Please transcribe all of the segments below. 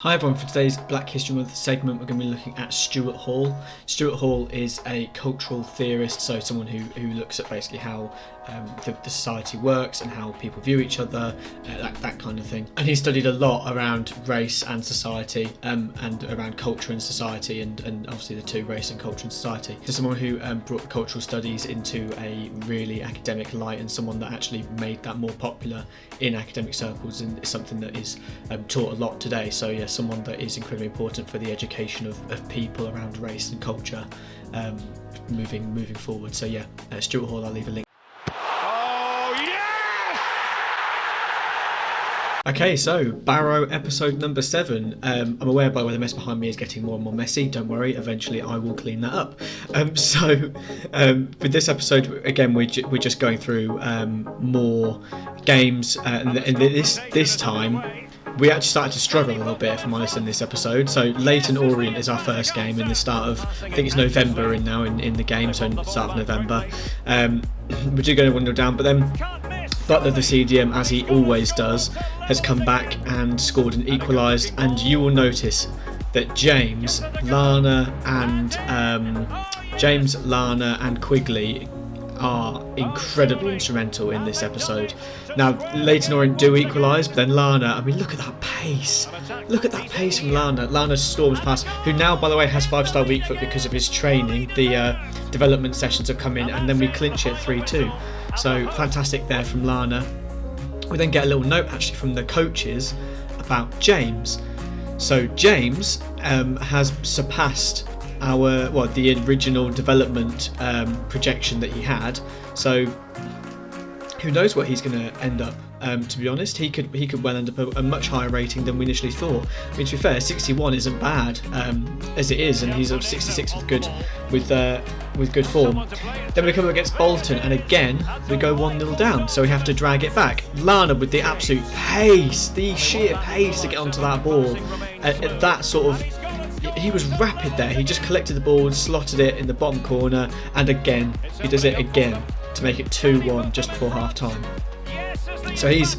Hi everyone, for today's Black History Month segment we're going to be looking at Stuart Hall. Stuart Hall is a cultural theorist, so someone who looks at basically how the society works and how people view each other, that kind of thing. And he studied a lot around race and society, and around culture and society, and obviously the two, race and culture and society. So someone who brought cultural studies into a really academic light, and someone that actually made that more popular in academic circles, and is something that is taught a lot today. So yeah, someone that is incredibly important for the education of people around race and culture moving forward. So yeah, Stuart Hall, I'll leave a link. Okay, so Barrow episode number 7. I'm aware, by the way, the mess behind me is getting more and more messy. Don't worry, eventually I will clean that up. With this episode, again, we're just going through more games, and this time we actually started to struggle a little bit, if I'm honest, in this episode. So Leighton Orient is our first game in the start of, I think it's November in the game, so start of November. We're just going to 1-0 down, but then Butler, the CDM, as he always does, has come back and scored and equalised, and you will notice that James, Lana and Quigley are incredibly instrumental in this episode. Now, Leighton Orient do equalise, but then Lana, I mean, look at that pace. Look at that pace from Lana. Lana storms past, who now, by the way, has 5-star weak foot because of his training. The development sessions have come in, and then we clinch it 3-2. So fantastic there from Lana. We then get a little note actually from the coaches about James. So James has surpassed the original development projection that he had. So who knows what he's going to end up. To be honest, he could well end up a much higher rating than we initially thought. I mean, to be fair, 61 isn't bad as it is, and he's up 66 with good form. Then we come up against Bolton, and again we go 1-0 down, so we have to drag it back. Lana with the absolute pace, the sheer pace to get onto that ball. At that sort of, he was rapid there. He just collected the ball and slotted it in the bottom corner, and again he does it again to make it 2-1 just before half time. So he's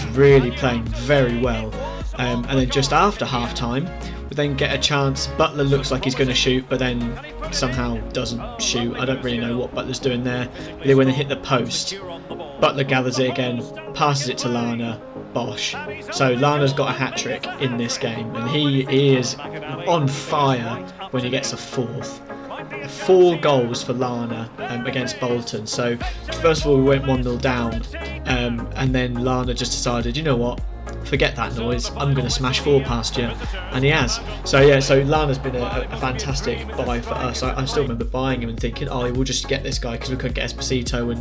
really playing very well. And then just after half time we then get a chance. Butler looks like he's going to shoot, but then somehow doesn't shoot. I don't really know what Butler's doing there. But when they hit the post, Butler gathers it again, passes it to Lana. Bosh. So Lana's got a hat-trick in this game, and he is on fire when he gets a fourth. 4 goals for Lana against Bolton. So first of all we went 1-0 down, and then Lana just decided, you know what, forget that noise, I'm going to smash 4 past you, and he has. So yeah, so Lana's been a fantastic buy for us. I still remember buying him and thinking, oh, we'll just get this guy because we couldn't get Esposito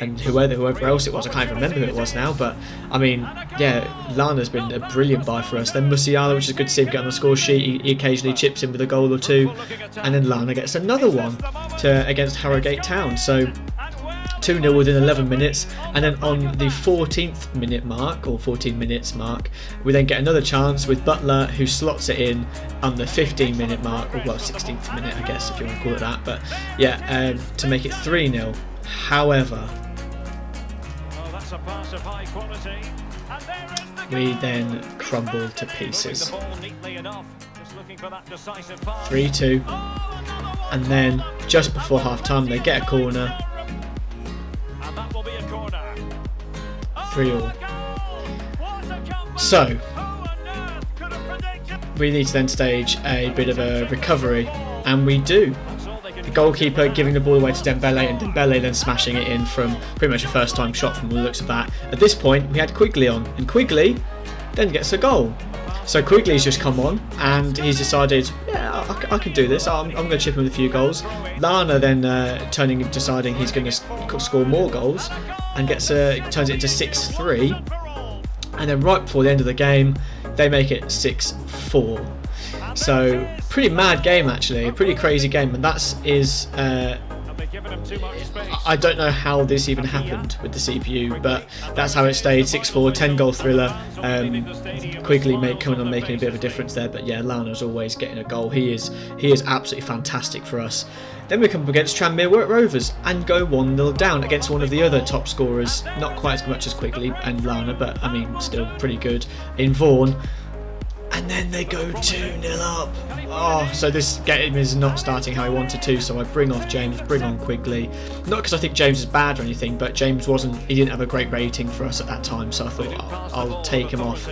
and whoever else it was. I can't even remember who it was now, but I mean, yeah, Lana's been a brilliant buy for us. Then Musiala, which is good to see him get on the score sheet. He occasionally chips in with a goal or two, and then Lana gets another one against Harrogate Town. So 2-0 within 11 minutes, and then on the 14th minute mark, or 14 minutes mark, we then get another chance with Butler, who slots it in on the 15-minute mark, or well, 16th minute, I guess, if you want to call it that. But yeah, to make it 3-0. However, we then crumble to pieces. 3-2, and then just before half time they get a corner. 3-3. So we need to then stage a bit of a recovery, and we do. The goalkeeper giving the ball away to Dembele, and Dembele then smashing it in from pretty much a first time shot from the looks of that. At this point we had Quigley on, and Quigley then gets a goal. So Quigley's just come on, and he's decided, yeah, I can do this. I'm going to chip in with a few goals. Lana then deciding he's going to score more goals, and turns it into 6-3. And then right before the end of the game, they make it 6-4. So pretty mad game, actually, a pretty crazy game, and I don't know how this even happened with the CPU, but that's how it stayed. 6-4, 10-goal thriller. Quigley coming on, making a bit of a difference there, but yeah, Lana's always getting a goal. He is absolutely fantastic for us. Then we come up against Tranmere Rovers and go 1-0 down against one of the other top scorers, not quite as much as Quigley and Lana, but I mean still pretty good, in Vaughan. And then they go 2-0 up. Oh, so this game is not starting how I wanted to, so I bring off James, bring on Quigley. Not because I think James is bad or anything, but James he didn't have a great rating for us at that time, so I thought I'll take him off.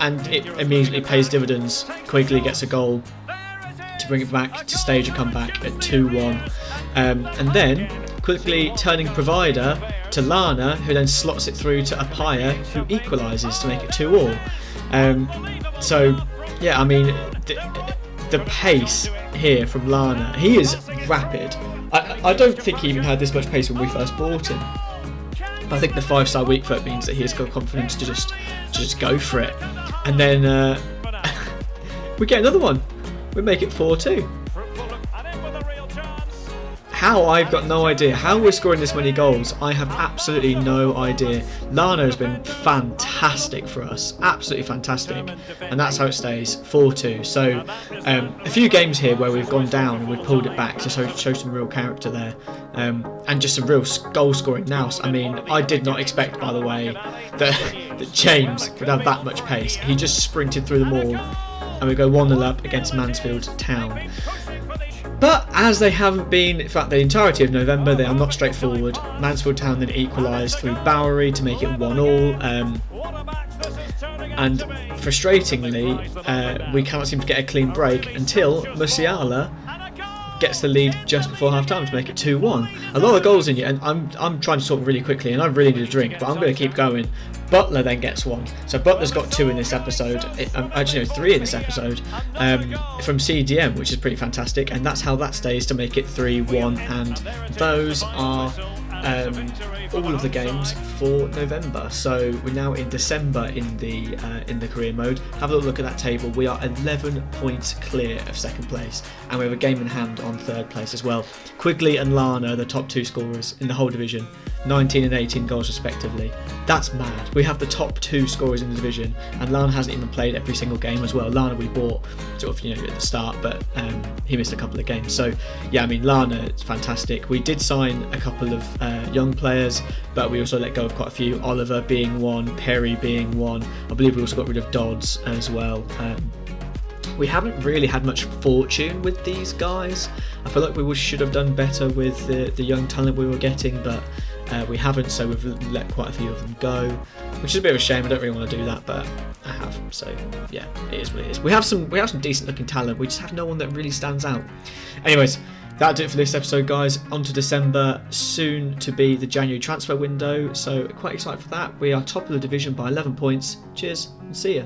And it immediately pays dividends. Quigley gets a goal to bring it back, to stage a comeback at 2-1. And then Quigley turning provider to Lana, who then slots it through to Apaya, who equalises to make it 2-2. So, yeah, I mean, the pace here from Lana, he is rapid. I don't think he even had this much pace when we first bought him. I think the 5-star weak foot means that he has got confidence to just go for it. And then we get another one. We make it 4-2. How? I've got no idea. How we're scoring this many goals, I have absolutely no idea. Lana has been fantastic for us. Absolutely fantastic. And that's how it stays. 4-2. So a few games here where we've gone down and we've pulled it back to show some real character there. And just some real goal scoring now. I mean, I did not expect, by the way, that James would have that much pace. He just sprinted through them all. And we go 1-0 up against Mansfield Town. But as they haven't been, in fact, the entirety of November, they are not straightforward. Mansfield Town then equalised through Bowery to make it 1-1. And frustratingly, we cannot seem to get a clean break until Musiala gets the lead just before half-time to make it 2-1. A lot of goals in you, and I'm trying to talk really quickly, and I really need a drink, but I'm going to keep going. Butler then gets one. So Butler's got 2 in this episode. Actually, no, 3 in this episode from CDM, which is pretty fantastic, and that's how that stays to make it 3-1. And those are all of the games for November. So we're now in December in the career mode. Have a look at that table. We are 11 points clear of second place, and we have a game in hand on third place as well. Quigley and Lana are the top 2 scorers in the whole division, 19 and 18 goals respectively. That's mad. We have the top 2 scorers in the division, and Lana hasn't even played every single game as well. Lana we bought sort of at the start, but he missed a couple of games. So yeah, I mean, Lana is fantastic. We did sign a couple of young players, but we also let go of quite a few. Oliver being one, Perry being one. I believe we also got rid of Dodds as well. We haven't really had much fortune with these guys. I feel like we should have done better with the young talent we were getting, but we haven't, so we've let quite a few of them go, which is a bit of a shame. I don't really want to do that, but I have. So yeah, it is what it is. We have some decent looking talent. We just have no one that really stands out. Anyways, that'll do it for this episode, guys. On to December, soon to be the January transfer window, so quite excited for that. We are top of the division by 11 points. Cheers and see ya.